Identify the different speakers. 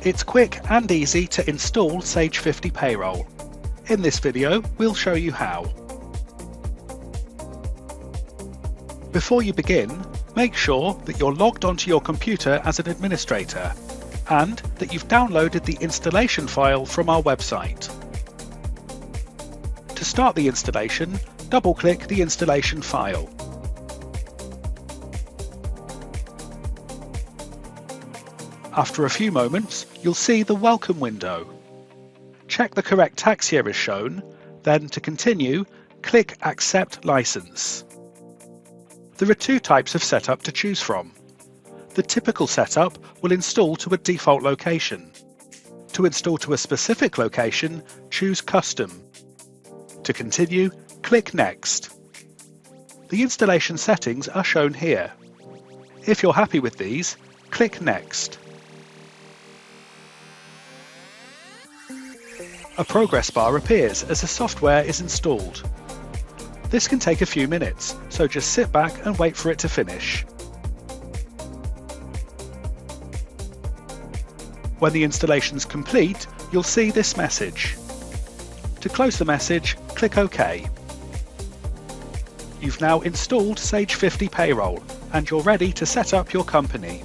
Speaker 1: It's quick and easy to install Sage 50 Payroll. In this video, we'll show you how. Before you begin, make sure that you're logged onto your computer as an administrator and that you've downloaded the installation file from our website. To start the installation, double-click the installation file. After a few moments, you'll see the Welcome window. Check the correct tax year is shown, then to continue, click Accept License. There are two types of setup to choose from. The typical setup will install to a default location. To install to a specific location, choose Custom. To continue, click Next. The installation settings are shown here. If you're happy with these, click Next. A progress bar appears as the software is installed. This can take a few minutes, so just sit back and wait for it to finish. When the installation's complete, you'll see this message. To close the message, click OK. You've now installed Sage 50 Payroll, and you're ready to set up your company.